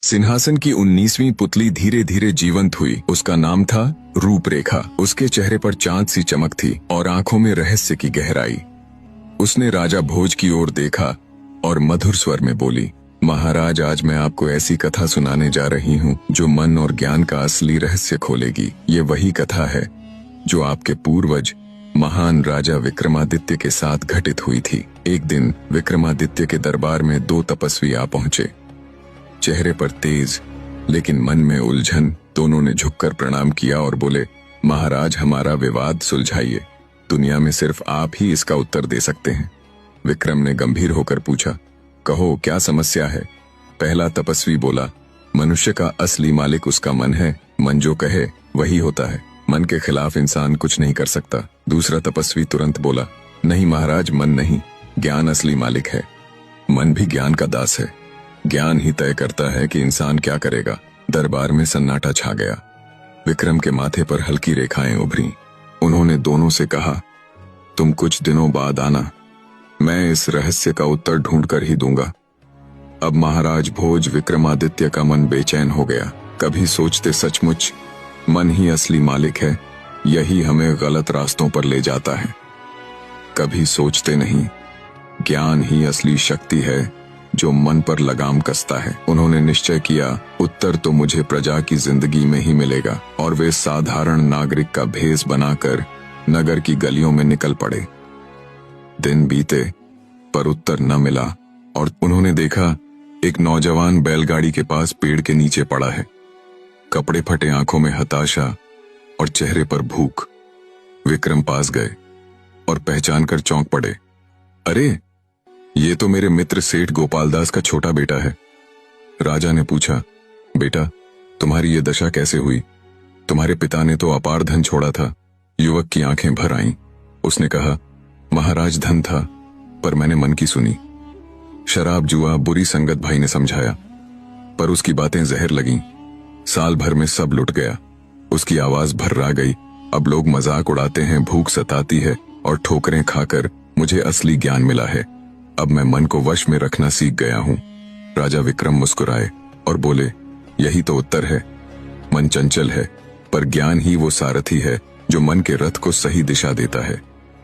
सिंहासन की 19वीं पुतली धीरे धीरे जीवंत हुई। उसका नाम था रूपरेखा। उसके चेहरे पर चांद सी चमक थी और आंखों में रहस्य की गहराई। उसने राजा भोज की ओर देखा और मधुर स्वर में बोली, महाराज, आज मैं आपको ऐसी कथा सुनाने जा रही हूँ जो मन और ज्ञान का असली रहस्य खोलेगी। ये वही कथा है जो आपके पूर्वज महान राजा विक्रमादित्य के साथ घटित हुई थी। एक दिन विक्रमादित्य के दरबार में दो तपस्वी आ पहुंचे। चेहरे पर तेज लेकिन मन में उलझन। दोनों ने झुककर प्रणाम किया और बोले, महाराज, हमारा विवाद सुलझाइए। दुनिया में सिर्फ आप ही इसका उत्तर दे सकते हैं। विक्रम ने गंभीर होकर पूछा, कहो क्या समस्या है? पहला तपस्वी बोला, मनुष्य का असली मालिक उसका मन है। मन जो कहे वही होता है। मन के खिलाफ इंसान कुछ नहीं कर सकता। दूसरा तपस्वी तुरंत बोला, नहीं महाराज, मन नहीं, ज्ञान असली मालिक है। मन भी ज्ञान का दास है। ज्ञान ही तय करता है कि इंसान क्या करेगा। दरबार में सन्नाटा छा गया। विक्रम के माथे पर हल्की रेखाएं उभरी। उन्होंने दोनों से कहा, तुम कुछ दिनों बाद आना, मैं इस रहस्य का उत्तर ढूंढकर ही दूंगा। अब महाराज भोज विक्रमादित्य का मन बेचैन हो गया। कभी सोचते सचमुच मन ही असली मालिक है, यही हमें गलत रास्तों पर ले जाता है। कभी सोचते नहीं, ज्ञान ही असली शक्ति है जो मन पर लगाम कसता है। उन्होंने निश्चय किया, उत्तर तो मुझे प्रजा की जिंदगी में ही मिलेगा। और वे साधारण नागरिक का भेष बनाकर नगर की गलियों में निकल पड़े। दिन बीते पर उत्तर न मिला और उन्होंने देखा एक नौजवान बैलगाड़ी के पास पेड़ के नीचे पड़ा है। कपड़े फटे, आंखों में हताशा और चेहरे पर भूख। विक्रम पास गए और पहचान कर चौंक पड़े, अरे ये तो मेरे मित्र सेठ गोपालदास का छोटा बेटा है। राजा ने पूछा, बेटा तुम्हारी ये दशा कैसे हुई? तुम्हारे पिता ने तो अपार धन छोड़ा था। युवक की आंखें भर आईं। उसने कहा, महाराज, धन था पर मैंने मन की सुनी। शराब, जुआ, बुरी संगत भाई ने समझाया पर उसकी बातें जहर लगीं। साल भर में सब लुट गया। उसकी आवाज भर्रा गई। अब लोग मजाक उड़ाते हैं, भूख सताती है और ठोकरें खाकर मुझे असली ज्ञान मिला है। अब मैं मन को वश में रखना सीख गया हूं। राजा विक्रम मुस्कुराए और बोले, यही तो उत्तर है। मन चंचल है पर ज्ञान ही वो सारथी है जो मन के रथ को सही दिशा देता है।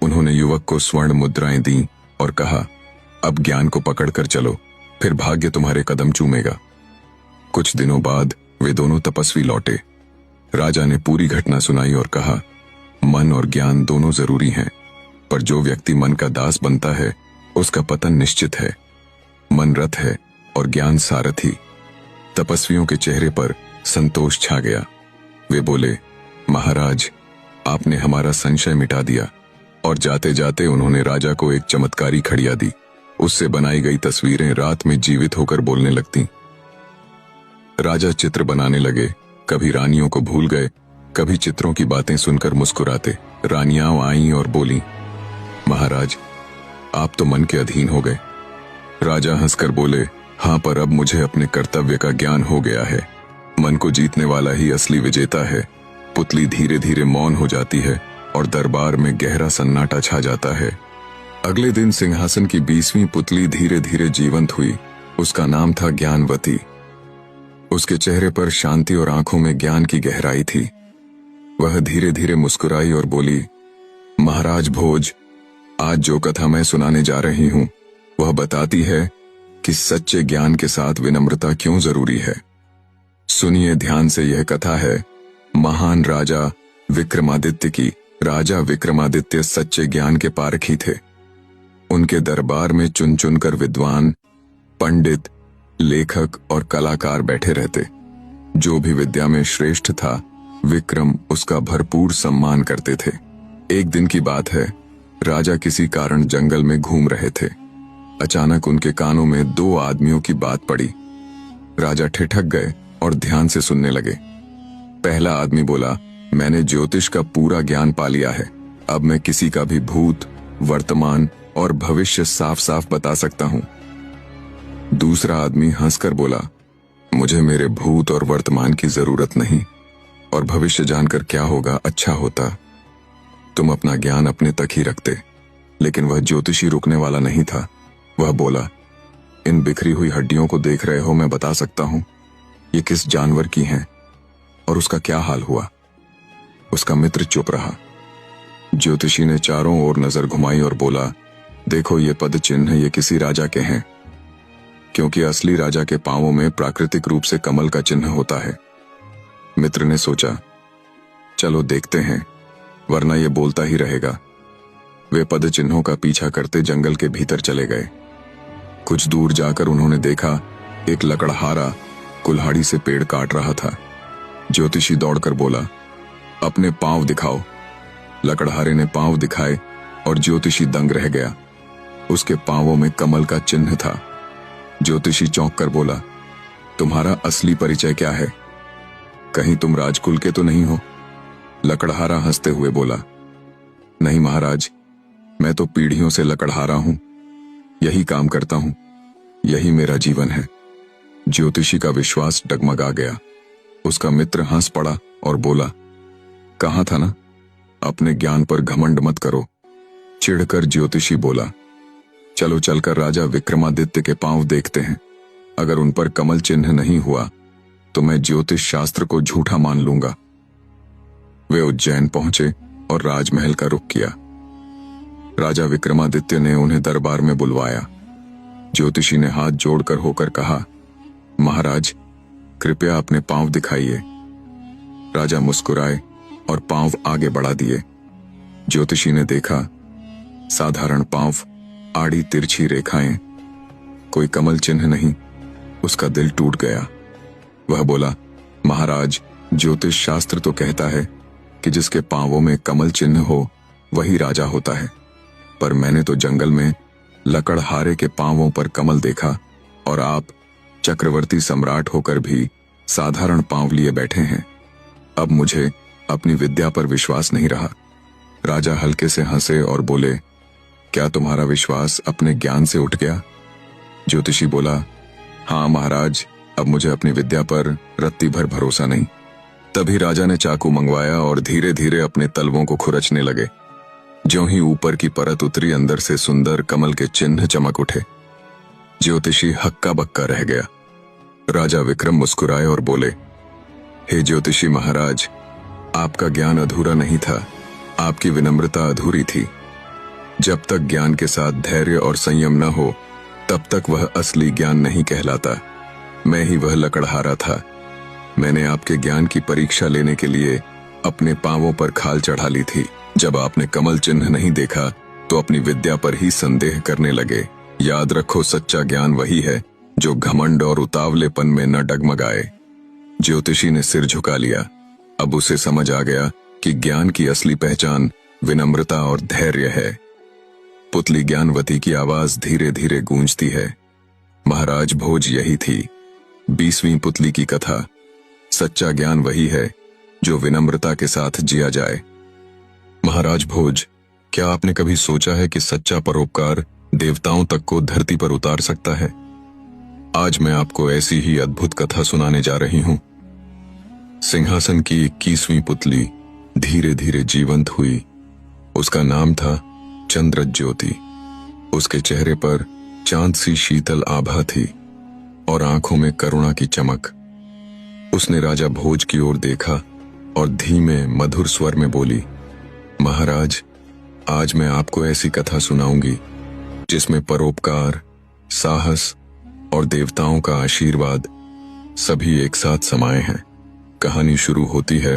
उन्होंने युवक को स्वर्ण मुद्राएं दी और कहा, अब ज्ञान को पकड़कर चलो, फिर भाग्य तुम्हारे कदम चूमेगा। कुछ दिनों बाद वे दोनों तपस्वी लौटे। राजा ने पूरी घटना सुनाई और कहा, मन और ज्ञान दोनों जरूरी हैं, पर जो व्यक्ति मन का दास बनता है उसका पतन निश्चित है। मन रथ है और ज्ञान सारथी। तपस्वियों के चेहरे पर संतोष छा गया। वे बोले, महाराज, आपने हमारा संशय मिटा दिया। और जाते जाते उन्होंने राजा को एक चमत्कारी खड़िया दी। उससे बनाई गई तस्वीरें रात में जीवित होकर बोलने लगती। राजा चित्र बनाने लगे। कभी रानियों को भूल गए, कभी चित्रों की बातें सुनकर मुस्कुराते। रानियां आईं और बोली, महाराज, आप तो मन के अधीन हो गए। राजा हंसकर बोले, हाँ, पर अब मुझे अपने कर्तव्य का ज्ञान हो गया है। मन को जीतने वाला ही असली विजेता है। पुतली धीरे धीरे मौन हो जाती है और दरबार में गहरा सन्नाटा छा जाता है। अगले दिन सिंहासन की 20वीं पुतली धीरे धीरे जीवंत हुई। उसका नाम था ज्ञानवती। उसके चेहरे पर शांति और आंखों में ज्ञान की गहराई थी। वह धीरे धीरे मुस्कुराई और बोली, महाराज भोज, आज जो कथा मैं सुनाने जा रही हूं वह बताती है कि सच्चे ज्ञान के साथ विनम्रता क्यों जरूरी है। सुनिए ध्यान से, यह कथा है महान राजा विक्रमादित्य की। राजा विक्रमादित्य सच्चे ज्ञान के पारखी थे। उनके दरबार में चुन चुनकर विद्वान, पंडित, लेखक और कलाकार बैठे रहते। जो भी विद्या में श्रेष्ठ था, विक्रम उसका भरपूर सम्मान करते थे। एक दिन की बात है, राजा किसी कारण जंगल में घूम रहे थे। अचानक उनके कानों में दो आदमियों की बात पड़ी। राजा ठिठक गए और ध्यान से सुनने लगे। पहला आदमी बोला, मैंने ज्योतिष का पूरा ज्ञान पा लिया है। अब मैं किसी का भी भूत, वर्तमान और भविष्य साफ साफ बता सकता हूं। दूसरा आदमी हंसकर बोला, मुझे मेरे भूत और वर्तमान की जरूरत नहीं, और भविष्य जानकर क्या होगा अच्छा होता। तुम अपना ज्ञान अपने तक ही रखते। लेकिन वह ज्योतिषी रुकने वाला नहीं था। वह बोला, इन बिखरी हुई हड्डियों को देख रहे हो, मैं बता सकता हूं। ये किस जानवर की हैं और उसका क्या हाल हुआ? उसका मित्र चुप रहा। ज्योतिषी ने चारों ओर नजर घुमाई और बोला, देखो ये पद चिन्ह ये किसी राजा के हैं, क्योंकि असली राजा के पांवों में प्राकृतिक रूप से कमल का चिन्ह होता है। मित्र ने सोचा, चलो देखते हैं, वरना ये बोलता ही रहेगा। वे पद चिन्हों का पीछा करते जंगल के भीतर चले गए। कुछ दूर जाकर उन्होंने देखा एक लकड़हारा कुल्हाड़ी से पेड़ काट रहा था। ज्योतिषी दौड़कर बोला, अपने पांव दिखाओ। लकड़हारे ने पांव दिखाए और ज्योतिषी दंग रह गया। उसके पांवों में कमल का चिन्ह था। ज्योतिषी चौंक कर बोला, तुम्हारा असली परिचय क्या है? कहीं तुम राजकुल के तो नहीं हो? लकड़हारा हंसते हुए बोला, नहीं महाराज, मैं तो पीढ़ियों से लकड़हारा हूं, यही काम करता हूं, यही मेरा जीवन है। ज्योतिषी का विश्वास डगमगा गया। उसका मित्र हंस पड़ा और बोला, कहा था ना, अपने ज्ञान पर घमंड मत करो। चिढ़कर ज्योतिषी बोला, चलो चलकर राजा विक्रमादित्य के पांव देखते हैं। अगर उन पर कमल चिन्ह नहीं हुआ तो मैं ज्योतिष शास्त्र को झूठा मान लूंगा। वे उज्जैन पहुंचे और राजमहल का रुख किया। राजा विक्रमादित्य ने उन्हें दरबार में बुलवाया। ज्योतिषी ने हाथ जोड़कर होकर कहा, महाराज, कृपया अपने पांव दिखाइए। राजा मुस्कुराए और पांव आगे बढ़ा दिए। ज्योतिषी ने देखा, साधारण पांव, आड़ी तिरछी रेखाएं, कोई कमल चिन्ह नहीं। उसका दिल टूट गया। वह बोला, महाराज, ज्योतिष शास्त्र तो कहता है कि जिसके पांवों में कमल चिन्ह हो वही राजा होता है, पर मैंने तो जंगल में लकड़हारे के पांवों पर कमल देखा और आप चक्रवर्ती सम्राट होकर भी साधारण पांव लिए बैठे हैं। अब मुझे अपनी विद्या पर विश्वास नहीं रहा। राजा हल्के से हंसे और बोले, क्या तुम्हारा विश्वास अपने ज्ञान से उठ गया? ज्योतिषी बोला, हाँ महाराज, अब मुझे अपनी विद्या पर रत्ती भर भरोसा नहीं। तभी राजा ने चाकू मंगवाया और धीरे धीरे अपने तलवों को खुरचने लगे। ज्यों ही ऊपर की परत उतरी, अंदर से सुंदर कमल के चिन्ह चमक उठे। ज्योतिषी हक्का बक्का रह गया। राजा विक्रम मुस्कुराए और बोले, हे ज्योतिषी महाराज, आपका ज्ञान अधूरा नहीं था, आपकी विनम्रता अधूरी थी। जब तक ज्ञान के साथ धैर्य और संयम न हो तब तक वह असली ज्ञान नहीं कहलाता। मैं ही वह लकड़हारा था। मैंने आपके ज्ञान की परीक्षा लेने के लिए अपने पांवों पर खाल चढ़ा ली थी। जब आपने कमल चिन्ह नहीं देखा तो अपनी विद्या पर ही संदेह करने लगे। याद रखो, सच्चा ज्ञान वही है जो घमंड और उतावलेपन में न डगमगाए। ज्योतिषी ने सिर झुका लिया। अब उसे समझ आ गया कि ज्ञान की असली पहचान विनम्रता और धैर्य है। पुतली ज्ञानवती की आवाज धीरे धीरे गूंजती है। महाराज भोज यही थी 20वीं पुतली की कथा। सच्चा ज्ञान वही है जो विनम्रता के साथ जिया जाए। महाराज भोज, क्या आपने कभी सोचा है कि सच्चा परोपकार देवताओं तक को धरती पर उतार सकता है? आज मैं आपको ऐसी ही अद्भुत कथा सुनाने जा रही हूं। सिंहासन की 21वीं पुतली धीरे धीरे जीवंत हुई। उसका नाम था चंद्र ज्योति। उसके चेहरे पर चांद सी शीतल आभा थी और आंखों में करुणा की चमक। उसने राजा भोज की ओर देखा और धीमे मधुर स्वर में बोली, महाराज, आज मैं आपको ऐसी कथा सुनाऊंगी जिसमें परोपकार, साहस और देवताओं का आशीर्वाद सभी एक साथ समाये हैं। कहानी शुरू होती है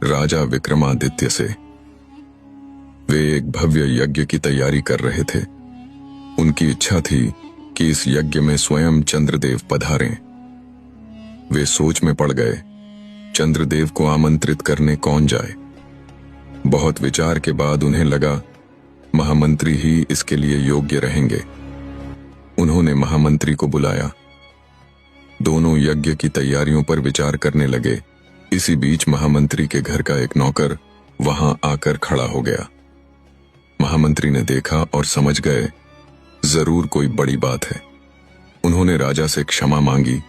राजा विक्रमादित्य से। वे एक भव्य यज्ञ की तैयारी कर रहे थे। उनकी इच्छा थी कि इस यज्ञ में स्वयं चंद्रदेव पधारें। वे सोच में पड़ गए, चंद्रदेव को आमंत्रित करने कौन जाए। बहुत विचार के बाद उन्हें लगा महामंत्री ही इसके लिए योग्य रहेंगे। उन्होंने महामंत्री को बुलाया। दोनों यज्ञ की तैयारियों पर विचार करने लगे। इसी बीच महामंत्री के घर का एक नौकर वहां आकर खड़ा हो गया। महामंत्री ने देखा और समझ गए, जरूर कोई बड़ी बात है। उन्होंने राजा से क्षमा मांगी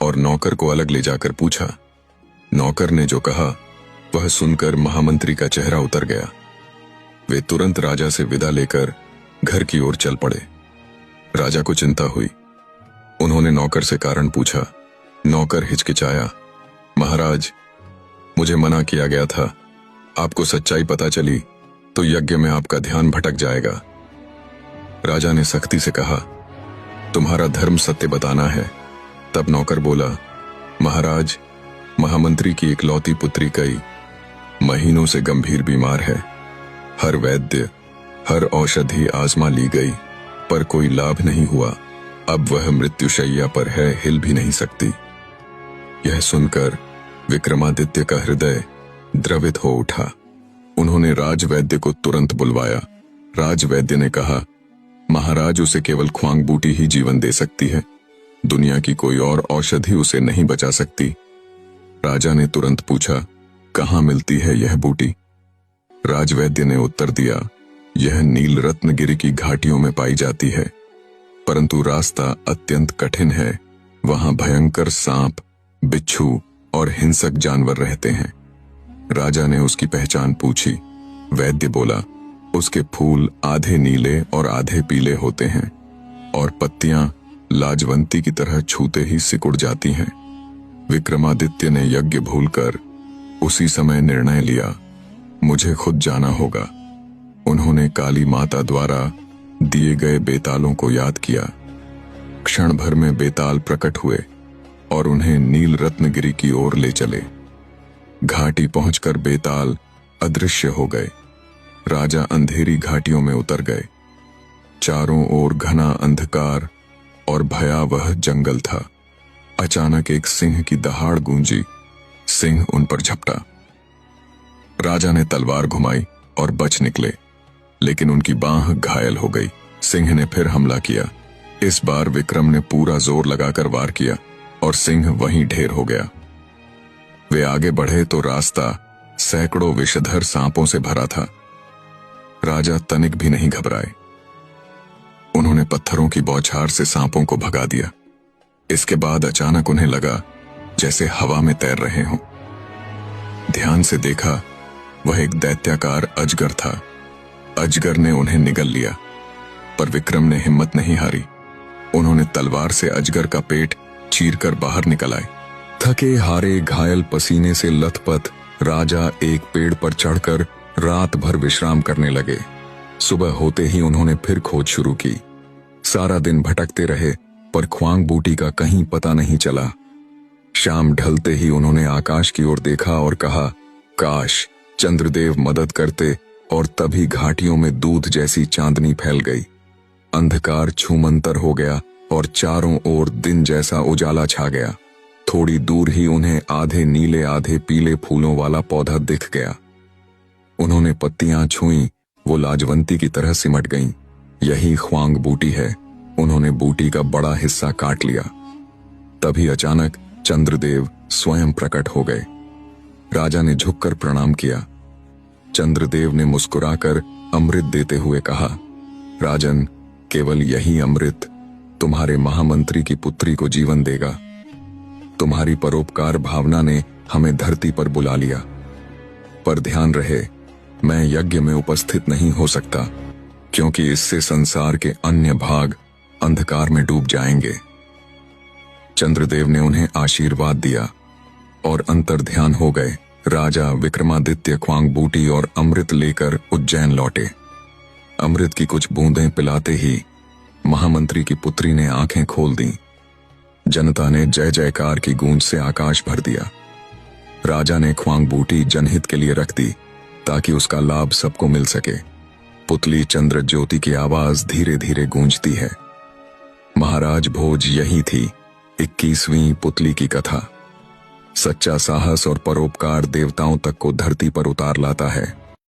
और नौकर को अलग ले जाकर पूछा। नौकर ने जो कहा वह सुनकर महामंत्री का चेहरा उतर गया। वे तुरंत राजा से विदा लेकर घर की ओर चल पड़े। राजा को चिंता हुई। उन्होंने नौकर से कारण पूछा। नौकर हिचकिचाया। महाराज, मुझे मना किया गया था। आपको सच्चाई पता चली तो यज्ञ में आपका ध्यान भटक जाएगा। राजा ने सख्ती से कहा, तुम्हारा धर्म सत्य बताना है। तब नौकर बोला, महाराज, महामंत्री की इकलौती पुत्री कई महीनों से गंभीर बीमार है। हर वैद्य, हर औषधि आजमा ली गई पर कोई लाभ नहीं हुआ। अब वह मृत्युशैया पर है, हिल भी नहीं सकती। यह सुनकर विक्रमादित्य का हृदय द्रवित हो उठा। उन्होंने राजवैद्य को तुरंत बुलवाया। राजवैद्य ने कहा, महाराज, उसे केवल ख्वांग बूटी ही जीवन दे सकती है। दुनिया की कोई और औषधि उसे नहीं बचा सकती। राजा ने तुरंत पूछा, कहाँ मिलती है यह बूटी? राजवैद्य ने उत्तर दिया, यह नील रत्नगिरी की घाटियों में पाई जाती है, परंतु रास्ता अत्यंत कठिन है। वहां भयंकर सांप, बिच्छू और हिंसक जानवर रहते हैं। राजा ने उसकी पहचान पूछी। वैद्य बोला, उसके फूल आधे नीले और आधे पीले होते हैं और पत्तियां लाजवंती की तरह छूते ही सिकुड़ जाती हैं। विक्रमादित्य ने यज्ञ भूलकर उसी समय निर्णय लिया, मुझे खुद जाना होगा। उन्होंने काली माता द्वारा दिए गए बेतालों को याद किया। क्षण भर में बेताल प्रकट हुए और उन्हें नील रत्नगिरी की ओर ले चले। घाटी पहुंचकर बेताल अदृश्य हो गए। राजा अंधेरी घाटियों में उतर गए। चारों ओर घना अंधकार और भयावह जंगल था। अचानक एक सिंह की दहाड़ गूंजी। सिंह उन पर झपटा। राजा ने तलवार घुमाई और बच निकले, लेकिन उनकी बांह घायल हो गई। सिंह ने फिर हमला किया। इस बार विक्रम ने पूरा जोर लगाकर वार किया और सिंह वहीं ढेर हो गया। वे आगे बढ़े तो रास्ता सैकड़ों विषधर सांपों से भरा था। राजा तनिक भी नहीं घबराए। उन्होंने पत्थरों की बौछार से सांपों को भगा दिया। इसके बाद अचानक उन्हें लगा जैसे हवा में तैर रहे हों। ध्यान से देखा, वह एक दैत्याकार अजगर था। अजगर ने उन्हें निगल लिया, पर विक्रम ने हिम्मत नहीं हारी। उन्होंने तलवार से अजगर का पेट चीरकर बाहर निकल आए। थके हारे घायल पसीने से लथपथ राजा एक पेड़ पर चढ़कर रात भर विश्राम करने लगे। सुबह होते ही उन्होंने फिर खोज शुरू की। सारा दिन भटकते रहे, पर ख्वांग बूटी का कहीं पता नहीं चला। शाम ढलते ही उन्होंने आकाश की ओर देखा और कहा, काश चंद्रदेव मदद करते। और तभी घाटियों में दूध जैसी चांदनी फैल गई। अंधकार छूमंतर हो गया और चारों ओर दिन जैसा उजाला छा गया। थोड़ी दूर ही उन्हें आधे नीले आधे पीले फूलों वाला पौधा दिख गया। उन्होंने पत्तियां छुई, वो लाजवंती की तरह सिमट गईं। यही ख्वांग बूटी है। उन्होंने बूटी का बड़ा हिस्सा काट लिया। तभी अचानक चंद्रदेव स्वयं प्रकट हो गए। राजा ने झुककर प्रणाम किया। चंद्रदेव ने मुस्कुराकर अमृत देते हुए कहा, राजन, केवल यही अमृत तुम्हारे महामंत्री की पुत्री को जीवन देगा। तुम्हारी परोपकार भावना ने हमें धरती पर बुला लिया, पर ध्यान रहे, मैं यज्ञ में उपस्थित नहीं हो सकता, क्योंकि इससे संसार के अन्य भाग अंधकार में डूब जाएंगे। चंद्रदेव ने उन्हें आशीर्वाद दिया और अंतर्ध्यान हो गए। राजा विक्रमादित्य ख्वांग बूटी और अमृत लेकर उज्जैन लौटे। अमृत की कुछ बूंदें पिलाते ही महामंत्री की पुत्री ने आंखें खोल दी। जनता ने जय जयकार की गूंज से आकाश भर दिया। राजा ने ख्वांग बूटी जनहित के लिए रख दी ताकि उसका लाभ सबको मिल सके। पुतली चंद्र ज्योति की आवाज धीरे धीरे गूंजती है। महाराज भोज यही थी 21वीं पुतली की कथा। सच्चा साहस और परोपकार देवताओं तक को धरती पर उतार लाता है।